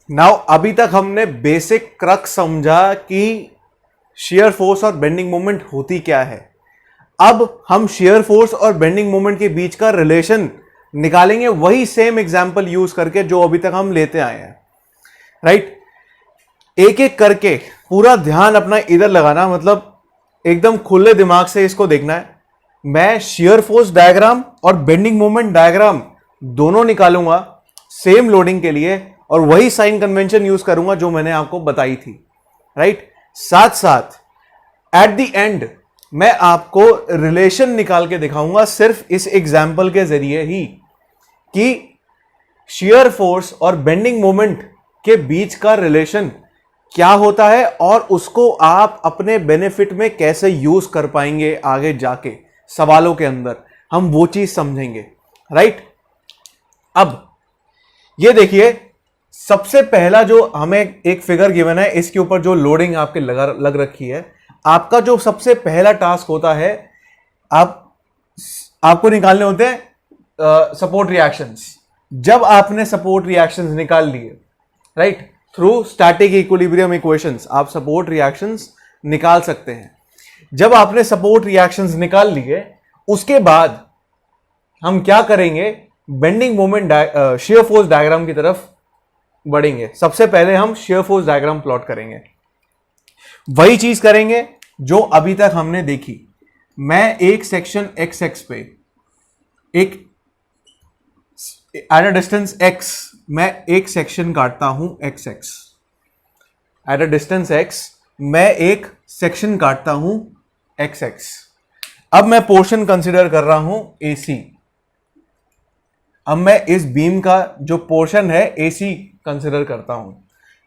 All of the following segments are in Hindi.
नाउ अभी तक हमने बेसिक क्रक्स समझा कि शेयर फोर्स और बेंडिंग मोमेंट होती क्या है। अब हम शेयर फोर्स और बेंडिंग मोमेंट के बीच का रिलेशन निकालेंगे, वही सेम एग्जांपल यूज करके जो अभी तक हम लेते आए हैं, राइट। एक एक करके पूरा ध्यान अपना इधर लगाना, मतलब एकदम खुले दिमाग से इसको देखना है। मैं शेयर फोर्स डायग्राम और बेंडिंग मोमेंट डायग्राम दोनों निकालूंगा सेम लोडिंग के लिए, और वही साइन कन्वेंशन यूज करूंगा जो मैंने आपको बताई थी, राइट। साथ साथ एट द एंड मैं आपको रिलेशन निकाल के दिखाऊंगा सिर्फ इस एग्जाम्पल के जरिए ही कि शेयर फोर्स और बेंडिंग मोमेंट के बीच का रिलेशन क्या होता है और उसको आप अपने बेनिफिट में कैसे यूज कर पाएंगे आगे जाके सवालों के अंदर, हम वो चीज समझेंगे, राइट। अब ये देखिए, सबसे पहला जो हमें एक फिगर गिवन है, इसके ऊपर जो लोडिंग आपके लग रखी है, आपका जो सबसे पहला टास्क होता है, आपको निकालने होते हैं सपोर्ट रिएक्शंस। जब आपने सपोर्ट रिएक्शंस निकाल लिए, right, through static equilibrium equations आप सपोर्ट रिएक्शंस निकाल सकते हैं। जब आपने सपोर्ट रिएक्शंस निकाल लिए, उसके बाद हम क्या करेंगे, bending moment shear force diagram की तरफ बढ़ेंगे। सबसे पहले हम शेयर फोर्स डायग्राम प्लॉट करेंगे, वही चीज करेंगे जो अभी तक हमने देखी। मैं एक सेक्शन एक्स एक्स पे एक एट अ डिस्टेंस एक्स मैं एक सेक्शन काटता हूं x x, at a distance x मैं एक सेक्शन काटता हूं एक्स एक्स। अब मैं पोर्शन कंसिडर कर रहा हूं एसी। अब मैं इस बीम का जो पोर्शन है एसी कंसिडर करता हूं,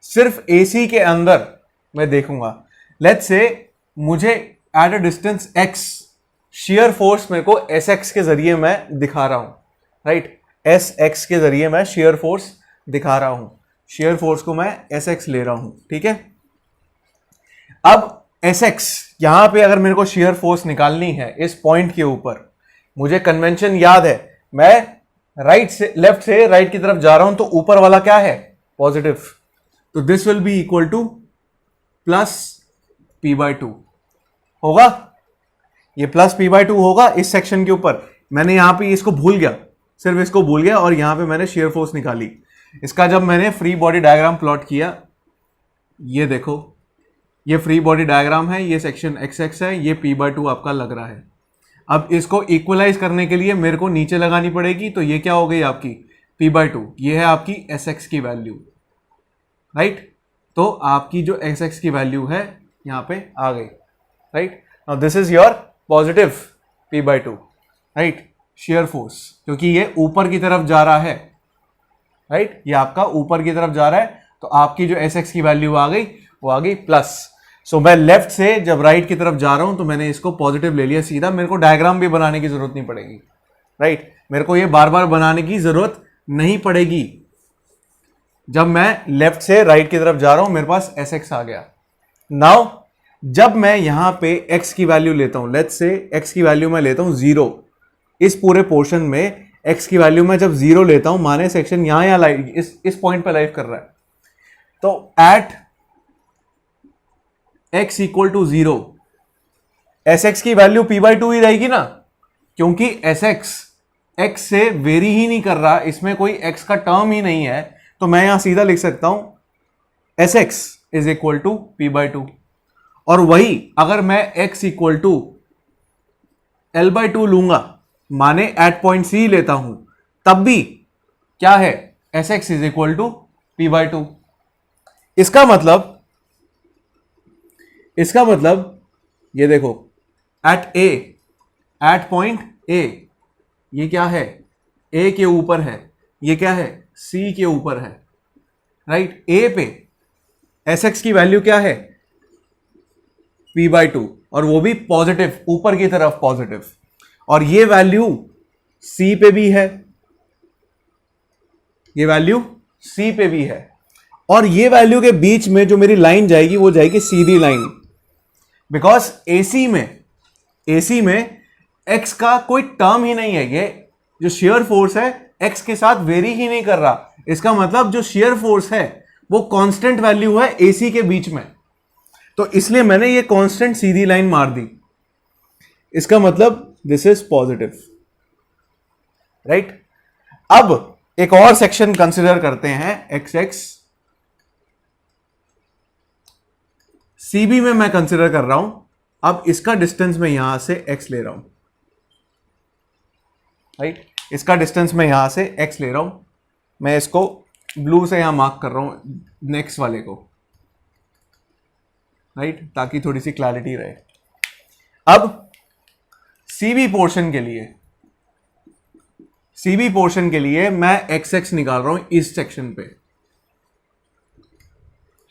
सिर्फ एसी के अंदर मैं देखूंगा। लेट्स से मुझे at a distance x shear force मेरे को एस एक्स के जरिए मैं दिखा रहा हूं, राइट। एस एक्स के जरिए मैं शेयर फोर्स दिखा रहा हूं, शेयर फोर्स को मैं एस एक्स ले रहा हूं, ठीक है। अब एस एक्स यहां पे अगर मेरे को शेयर फोर्स निकालनी है इस पॉइंट के ऊपर, मुझे कन्वेंशन याद है, मैं राइट से लेफ्ट से राइट की तरफ जा रहा हूं, तो ऊपर वाला क्या है, पॉजिटिव, तो this will be equal two plus p/2 होगा। ये प्लस p/2 होगा इस सेक्शन के ऊपर। मैंने यहां पे इसको भूल गया, सिर्फ इसको भूल गया, और यहां पे मैंने शेयर फोर्स निकाली। इसका जब मैंने फ्री बॉडी डायग्राम प्लॉट किया, ये देखो, ये फ्री बॉडी डायग्राम है, ये सेक्शन एक्स एक्स है, ये p/2 आपका लग रहा है। अब इसको इक्वलाइज करने के लिए मेरे को नीचे लगानी पड़ेगी, तो ये क्या हो गई आपकी p/2, ये है आपकी एस एक्स की वैल्यू, राइट। तो आपकी जो एस एक्स की वैल्यू है यहां पे आ गई, right. Now this is your positive p/2, right, shear force, क्योंकि ये ऊपर की तरफ जा रहा है, राइट, ये आपका ऊपर की तरफ जा रहा है, तो आपकी जो एस एक्स की वैल्यू आ गई वो आ गई प्लस। सो मैं लेफ्ट से जब राइट की तरफ जा रहा हूं तो मैंने इसको पॉजिटिव ले लिया सीधा, मेरे को डायग्राम भी बनाने की जरूरत नहीं पड़ेगी, राइट, मेरे को ये बार बार बनाने की जरूरत नहीं पड़ेगी। जब मैं लेफ्ट से राइट की तरफ जा रहा हूं मेरे पास एस एक्स आ गया। नाउ जब मैं यहां पे एक्स की वैल्यू लेता हूं, लेट्स से एक्स की वैल्यू मैं लेता हूं 0, इस पूरे पोर्शन में एक्स की वैल्यू मैं जब 0 लेता हूं, माने सेक्शन यहां लाइव इस पॉइंट पे लाइव कर रहा है, तो at x equal to 0 S x की वैल्यू p/2 ही रहेगी ना, क्योंकि एस एक्स एक्स से वेरी ही नहीं कर रहा, इसमें कोई x का टर्म ही नहीं है, तो मैं यहां सीधा लिख सकता हूं S x is equal to p/2। और वही अगर मैं x इक्वल टू l/2 लूंगा, माने एट पॉइंट C लेता हूं, तब भी क्या है, S x is equal to p/2। इसका मतलब ये देखो, एट पॉइंट A ये क्या है, A के ऊपर है, ये क्या है, C के ऊपर है, राइट। A पे एस एक्स की वैल्यू क्या है, p/2, और वो भी पॉजिटिव, ऊपर की तरफ पॉजिटिव, और ये वैल्यू C पे भी है, ये वैल्यू C पे भी है, और ये वैल्यू के बीच में जो मेरी लाइन जाएगी वो जाएगी सीधी लाइन, बिकॉज AC में x का कोई टर्म ही नहीं है, ये जो शेयर फोर्स है x के साथ वेरी ही नहीं कर रहा। इसका मतलब जो शेयर फोर्स है वो कांस्टेंट वैल्यू है AC के बीच में, तो इसलिए मैंने ये कांस्टेंट सीधी लाइन मार दी। इसका मतलब दिस इज पॉजिटिव, राइट। अब एक और सेक्शन कंसिडर करते हैं XX। CB में मैं कंसिडर कर रहा हूं, अब इसका डिस्टेंस मैं यहां से x ले रहा हूं, राइट। इसका डिस्टेंस मैं यहां से x ले रहा हूं, मैं इसको ब्लू से यहां मार्क कर रहा हूं नेक्स्ट वाले को, राइट, ताकि थोड़ी सी क्लैरिटी रहे। अब CB पोर्शन के लिए मैं XX निकाल रहा हूं इस सेक्शन पे,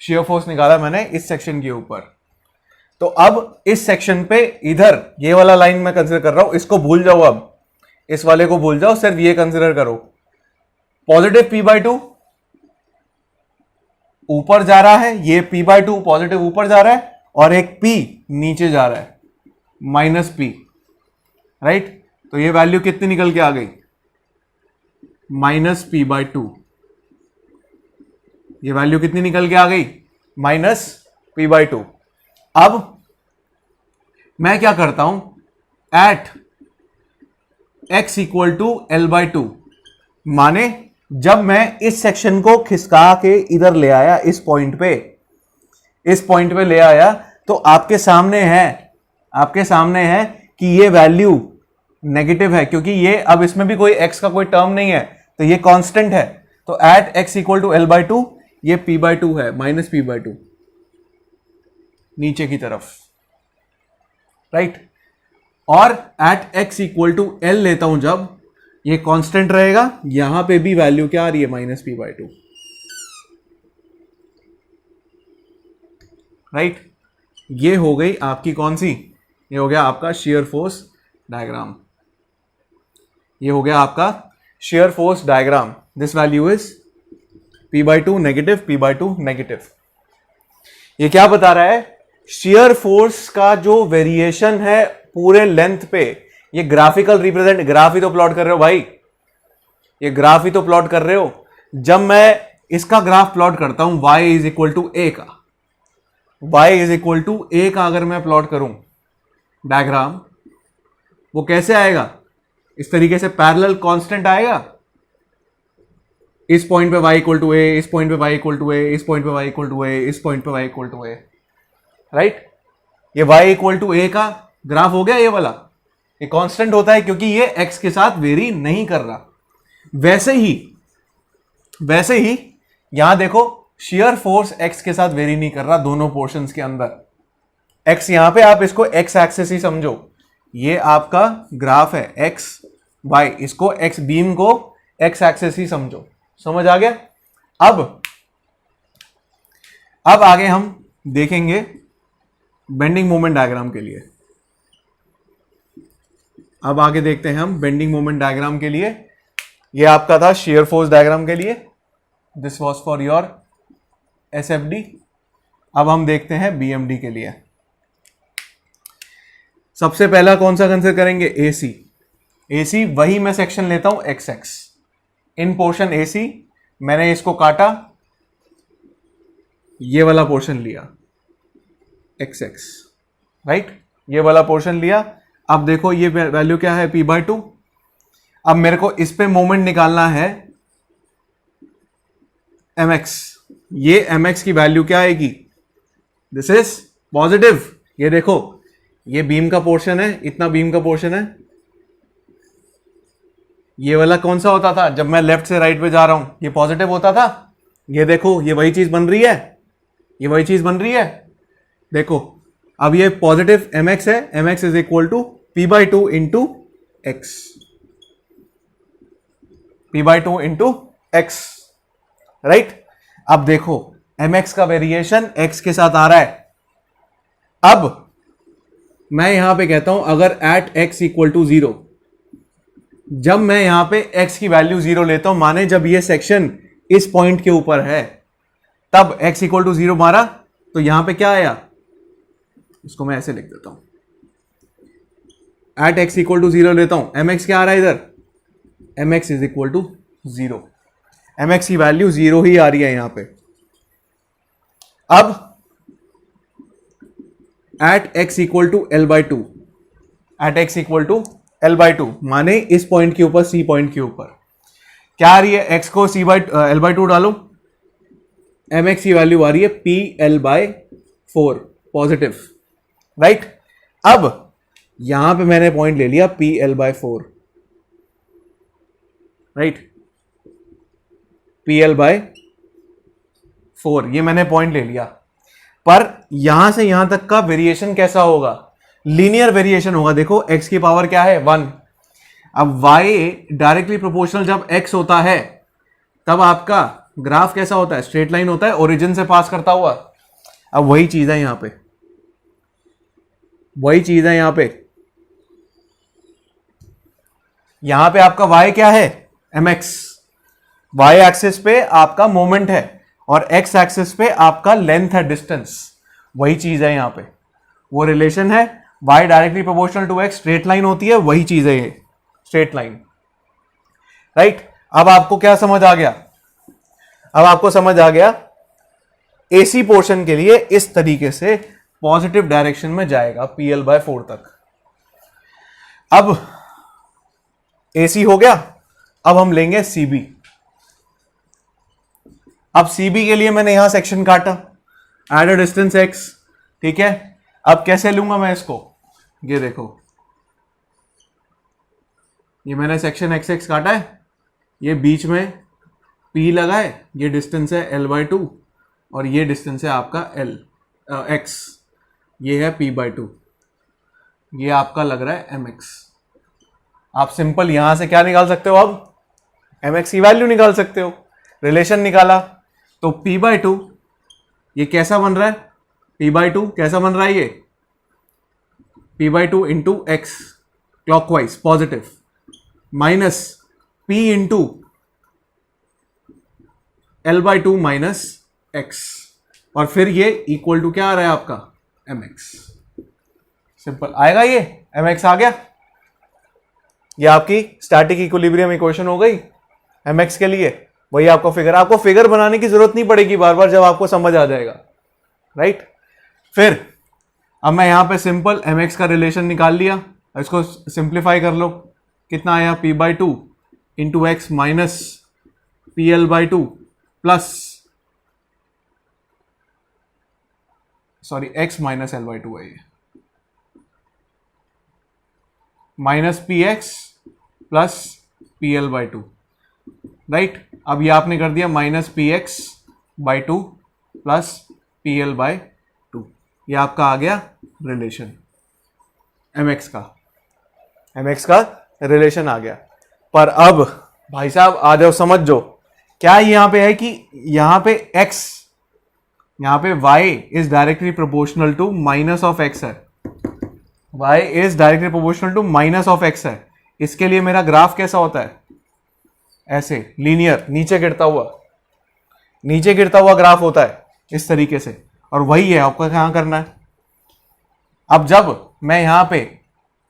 शेयर फोर्स निकाला मैंने इस सेक्शन के ऊपर। तो अब इस सेक्शन पे इधर ये वाला लाइन मैं कंसिडर कर रहा हूं, इसको भूल जाओ, अब इस वाले को भूल जाओ, सिर्फ ये कंसिडर करो। पॉजिटिव P/2 ऊपर जा रहा है, ये P/2 पॉजिटिव ऊपर जा रहा है, और एक P नीचे जा रहा है, -P, राइट। तो ये वैल्यू कितनी निकल के आ गई, -P/2। ये वैल्यू कितनी निकल के आ गई, -P/2। अब मैं क्या करता हूं, एट x = L/2, माने जब मैं इस सेक्शन को खिसका के इधर ले आया, इस पॉइंट पे ले आया, तो आपके सामने है कि ये वैल्यू नेगेटिव है, क्योंकि ये अब इसमें भी कोई x का कोई टर्म नहीं है, तो ये कांस्टेंट है। तो एट x = L/2 ये P/2 है, -P/2 नीचे की तरफ, राइट। और एट x = L लेता हूं जब, ये कांस्टेंट रहेगा, यहां पे भी वैल्यू क्या आ रही है, -P/2, राइट। ये हो गई आपकी कौन सी, ये हो गया आपका शेयर फोर्स डायग्राम, ये हो गया आपका shear force diagram. This value is P/2 negative, P/2 negative. ये क्या बता रहा है, शेयर फोर्स का जो वेरिएशन है पूरे लेंथ पे, ये ग्राफिकल रिप्रेजेंट, ग्राफ ही तो प्लॉट कर रहे हो भाई, ये ग्राफ ही तो प्लॉट कर रहे हो। जब मैं इसका ग्राफ प्लॉट करता हूं y = A का, y = A का अगर मैं प्लॉट करूं डायग्राम, वो कैसे आएगा, इस तरीके से पैरेलल कांस्टेंट आएगा। इस पॉइंट पे y = A, इस पॉइंट पे y = A, इस पॉइंट पे y = A, इस पॉइंट पे y = A, राइट। ये y = A का ग्राफ हो गया, ये वाला, ये कांस्टेंट होता है क्योंकि ये x के साथ वेरी नहीं कर रहा। वैसे ही यहां देखो, शेयर फोर्स x के साथ वेरी नहीं कर रहा दोनों पोर्शंस के अंदर। x यहां पे आप इसको x एक्सिस ही समझो, ये आपका ग्राफ है x y, इसको x बीम को x एक्सिस ही समझो, समझ आ गया। अब आगे हम देखेंगे बेंडिंग मोमेंट डायग्राम के लिए। अब आगे देखते हैं हम बेंडिंग मोमेंट डायग्राम के लिए। ये आपका था शेयर फोर्स डायग्राम के लिए, this was for your SFD। अब हम देखते हैं BMD के लिए। सबसे पहला कौन सा कंसिडर करेंगे, AC। वही मैं सेक्शन लेता हूं XX, इन पोर्शन AC, मैंने इसको काटा, ये वाला पोर्शन लिया XX, राइट, ये वाला पोर्शन लिया। अब देखो ये वैल्यू क्या है, P/2। अब मेरे को इस पे मोमेंट निकालना है mx, ये mx की वैल्यू क्या आएगी, दिस इज पॉजिटिव। ये देखो, ये बीम का पोर्शन है, इतना बीम का पोर्शन है। ये वाला कौन सा होता था, जब मैं लेफ्ट से राइट पे जा रहा हूं, ये पॉजिटिव होता था। ये देखो, ये वही चीज बन रही है, ये वही चीज बन रही है। देखो, अब ये पॉजिटिव mx है, mx = P/2 into x, P/2 into x, right. अब देखो mx का वेरिएशन x के साथ आ रहा है। अब मैं यहां पे कहता हूं, अगर एट x = 0, जब मैं यहां पे x की वैल्यू 0 लेता हूं, माने जब ये सेक्शन इस पॉइंट के ऊपर है, तब x = 0 मारा, तो यहां पे क्या आया, इसको मैं ऐसे लिख देता हूं, एट x = 0 लेता हूं, mx क्या आ रहा है इधर, mx = 0, mx की वैल्यू 0 ही आ रही है यहां पे, अब at x equal to L by two, at x equal to L by two माने इस पॉइंट के ऊपर, c पॉइंट के ऊपर क्या आ रही है, x को c by L by to डालो, mx की वैल्यू आ रही है P L by four positive, right. अब यहां पे मैंने पॉइंट ले लिया P L by four, right, P L by four, ये मैंने पॉइंट ले लिया। पर यहां से यहां तक का वेरिएशन कैसा होगा, लीनियर वेरिएशन होगा। देखो x की पावर क्या है 1, अब y डायरेक्टली प्रोपोर्शनल जब x होता है तब आपका ग्राफ कैसा होता है, स्ट्रेट लाइन होता है ओरिजिन से पास करता हुआ। अब वही चीज है यहां पे, वही चीज है यहां पे। यहां पे आपका y क्या है mx, y एक्सिस पे आपका मोमेंट है और x एक्सिस पे आपका लेंथ है, डिस्टेंस। वही चीज है यहां पे, वो रिलेशन है y directly proportional to x, straight line होती है, वही चीज है ये स्ट्रेट लाइन, राइट। अब आपको क्या समझ आ गया, अब आपको समझ आ गया AC पोर्शन के लिए इस तरीके से पॉजिटिव डायरेक्शन में जाएगा PL बाय 4 तक। अब AC हो गया, अब हम लेंगे CB। अब CB के लिए मैंने यहां सेक्शन काटा, एट अ डिस्टेंस x, ठीक है। अब कैसे लूंगा मैं इसको, ये देखो, ये मैंने सेक्शन XX काटा है, ये बीच में P लगा है, ये डिस्टेंस है L बाई टू और ये डिस्टेंस है आपका X, ये है P बाई टू, ये आपका लग रहा है MX। आप सिंपल यहां से क्या निकाल सकते हो, अब MX की वैल्यू निकाल सकते हो, रिलेशन निकाला तो P बाई टू, ये कैसा बन रहा है, P बाई टू कैसा बन रहा है, ये P by two into X clockwise positive, minus P into L by two minus X, और फिर ये इक्वल टू क्या आ रहा है आपका MX। सिंपल आएगा, ये MX आ गया, ये आपकी स्टैटिक इक्विलिब्रियम इक्वेशन हो गई MX के लिए। वही आपको फिगर बनाने की जरूरत नहीं पड़ेगी बार बार, जब आपको समझ आ जाएगा, राइट। फिर अब मैं यहां पे सिंपल MX का रिलेशन निकाल लिया, इसको सिंप्लीफाई कर लो, कितना आया P by two into x minus P L by two plus, sorry x minus L by to है, ये minus P x plus P L by to, right. अब ये आपने कर दिया minus P x by two plus P L by to, ये आपका आ गया रिलेशन MX का रिलेशन आ गया। पर अब भाई साहब आ जाओ, समझ जो क्या यहां पे है कि यहां पे x, यहां पे y is directly proportional to minus of x है, y is directly proportional to minus of x है। इसके लिए मेरा ग्राफ कैसा होता है, ऐसे लीनियर, नीचे गिरता हुआ ग्राफ होता है इस तरीके से, और वही है आपको क्या करना है। अब जब मैं यहां पे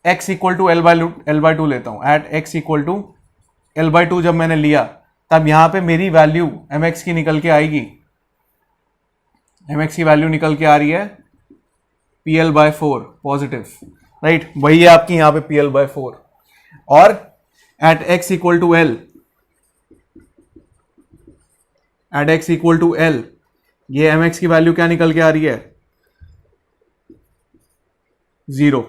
x equal to L by two लेता हूं, at x equal to L by two जब मैंने लिया, तब यहां पे मेरी वैल्यू mx की निकल के आएगी, mx की वैल्यू निकल के आ रही है pl बाय 4 पॉजिटिव, राइट। वही है आपकी यहां पे pl बाय 4, और at x equal to L, at x equal to L, ये mx की वैल्यू क्या निकल के आ रही है, 0,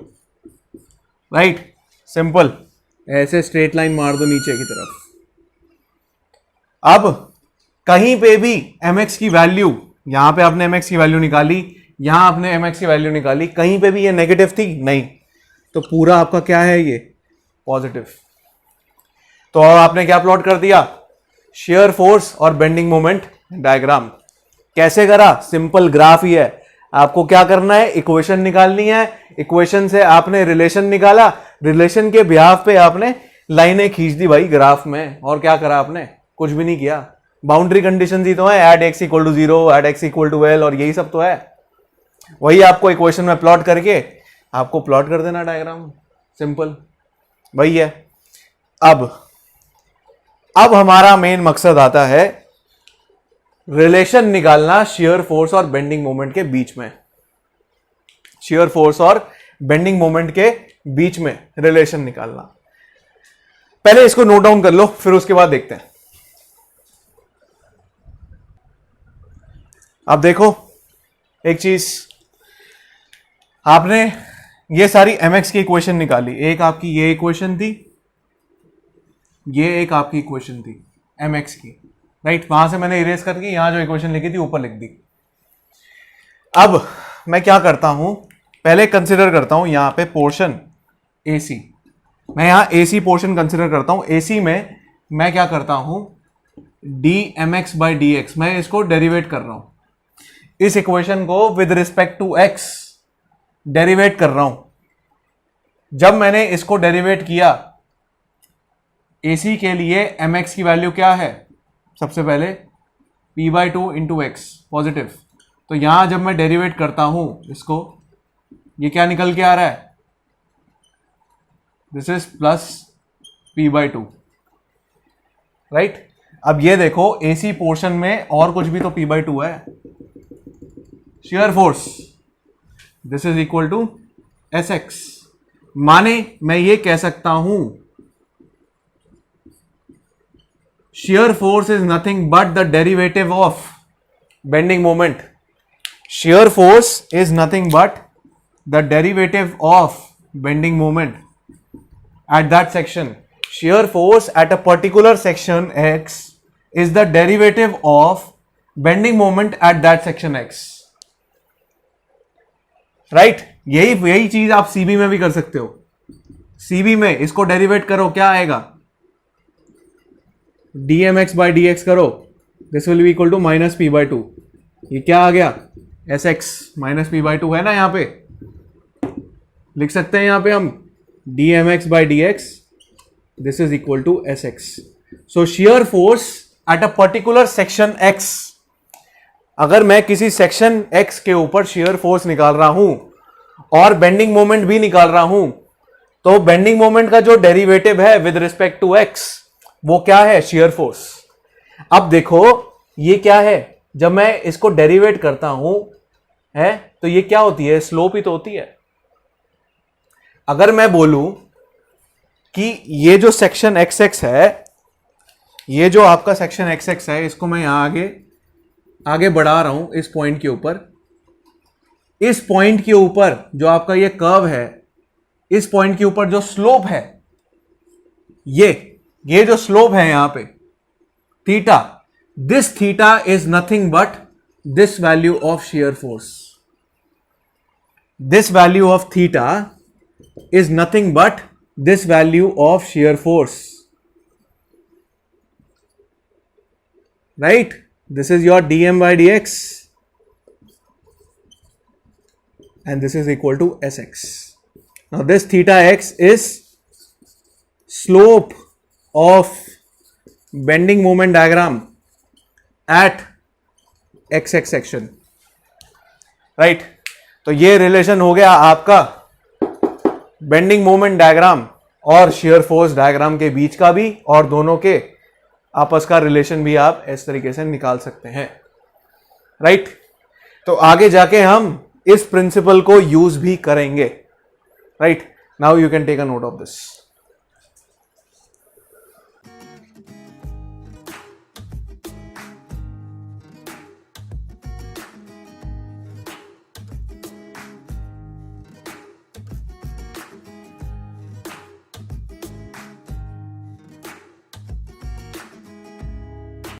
राइट। सिंपल ऐसे स्ट्रेट लाइन मार दो नीचे की तरफ। अब कहीं पे भी mx की वैल्यू, यहां पे आपने mx की वैल्यू निकाली, यहां आपने mx की वैल्यू निकाली, कहीं पे भी ये नेगेटिव थी नहीं, तो पूरा आपका क्या है, ये पॉजिटिव। तो आपने क्या प्लॉट कर दिया, शेयर फोर्स और बेंडिंग मोमेंट डायग्राम। कैसे करा, सिंपल ग्राफ ही है। आपको क्या करना है, इक्वेशन निकालनी है, इक्वेशन से आपने रिलेशन निकाला, रिलेशन के बिहाफ पे आपने लाइनें खींच दी भाई ग्राफ में, और क्या करा आपने, कुछ भी नहीं किया। बाउंड्री कंडीशन ही तो है, at x equal to 0, at x equal to L, और यही सब तो है। वही आपको इक्वेशन में प्लॉट करके आपको प्लॉट कर देना डायग्राम, सिंपल वही है। अब हमारा मेन मकसद आता है रिलेशन निकालना शियर फोर्स और बेंडिंग मोमेंट के बीच में, शियर फोर्स और बेंडिंग मोमेंट के बीच में रिलेशन निकालना। पहले इसको नोट डाउन कर लो, फिर उसके बाद देखते हैं। अब देखो एक चीज, आपने ये सारी mx की इक्वेशन निकाली, एक आपकी ये इक्वेशन थी, ये एक आपकी इक्वेशन थी mx की, राइट। वहां से मैंने इरेज करके यहां जो इक्वेशन लिखी थी ऊपर लिख दी। अब मैं क्या करता हूं, पहले कंसिडर करता हूं यहां पे पोर्शन AC, मैं यहां AC पोर्शन कंसिडर करता हूं। AC में मैं क्या करता हूं, dmx बाई dx, मैं इसको डेरिवेट कर रहा हूं, इस इक्वेशन को with respect to x derivate कर रहा हूं। जब मैंने इसको डेरिवेट किया, AC के लिए mx की वैल्यू क्या है, सबसे पहले p/2 इंटू एक्स पॉजिटिव, तो यहां जब मैं डेरिवेट करता हूं इसको, ये क्या निकल के आ रहा है, this is plus p/2, right. अब ये देखो AC पोर्शन में और कुछ भी तो p/2 है, shear force, this is equal to Sx, माने मैं ये कह सकता हूं shear force is nothing but the derivative of bending moment. Shear force is nothing but the derivative of bending moment at that section. Shear force at a particular section x is the derivative of bending moment at that section x. Right? यही चीज आप सीबी में भी कर सकते हो। सीबी में इसको डेरिवेट करो, क्या आएगा, dmx by dx करो, this will be equal to minus p/2, ये क्या आ गया, sx माइनस p/2 है ना, यहां पे लिख सकते हैं, यहां पे हम dmx by dx, this is equal to sx। So shear force at a particular section x, अगर मैं किसी सेक्शन x के ऊपर शियर फोर्स निकाल रहा हूं और बेंडिंग मोमेंट भी निकाल रहा हूं, तो बेंडिंग मोमेंट का जो डेरिवेटिव है विद रिस्पेक्ट टू x, वो क्या है, शियर फोर्स। अब देखो ये क्या है, जब मैं इसको डेरिवेट करता हूं है तो ये क्या होती है, स्लोप ही तो होती है। अगर मैं बोलूं कि ये जो सेक्शन xx है, ये जो आपका सेक्शन xx है, इसको मैं यहां आगे बढ़ा रहा हूं इस पॉइंट के ऊपर, इस पॉइंट के ऊपर जो आपका ये कर्व है, इस पॉइंट के ऊपर जो स्लोप है, ये जो स्लोप है यहां पे theta, this theta is nothing but this value of shear force, this value of theta is nothing but this value of shear force, right. This is your dm by dx and this is equal to Sx. Now this theta x is slope of bending moment diagram at xx section, right? तो ये रिलेशन हो गया आपका बेंडिंग मोमेंट डायग्राम और शियर फोर्स डायग्राम के बीच का भी, और दोनों के आपस का रिलेशन भी आप इस तरीके से निकाल सकते हैं, राइट। तो आगे जाके हम इस प्रिंसिपल को यूज भी करेंगे, right. Now you can take a note of this.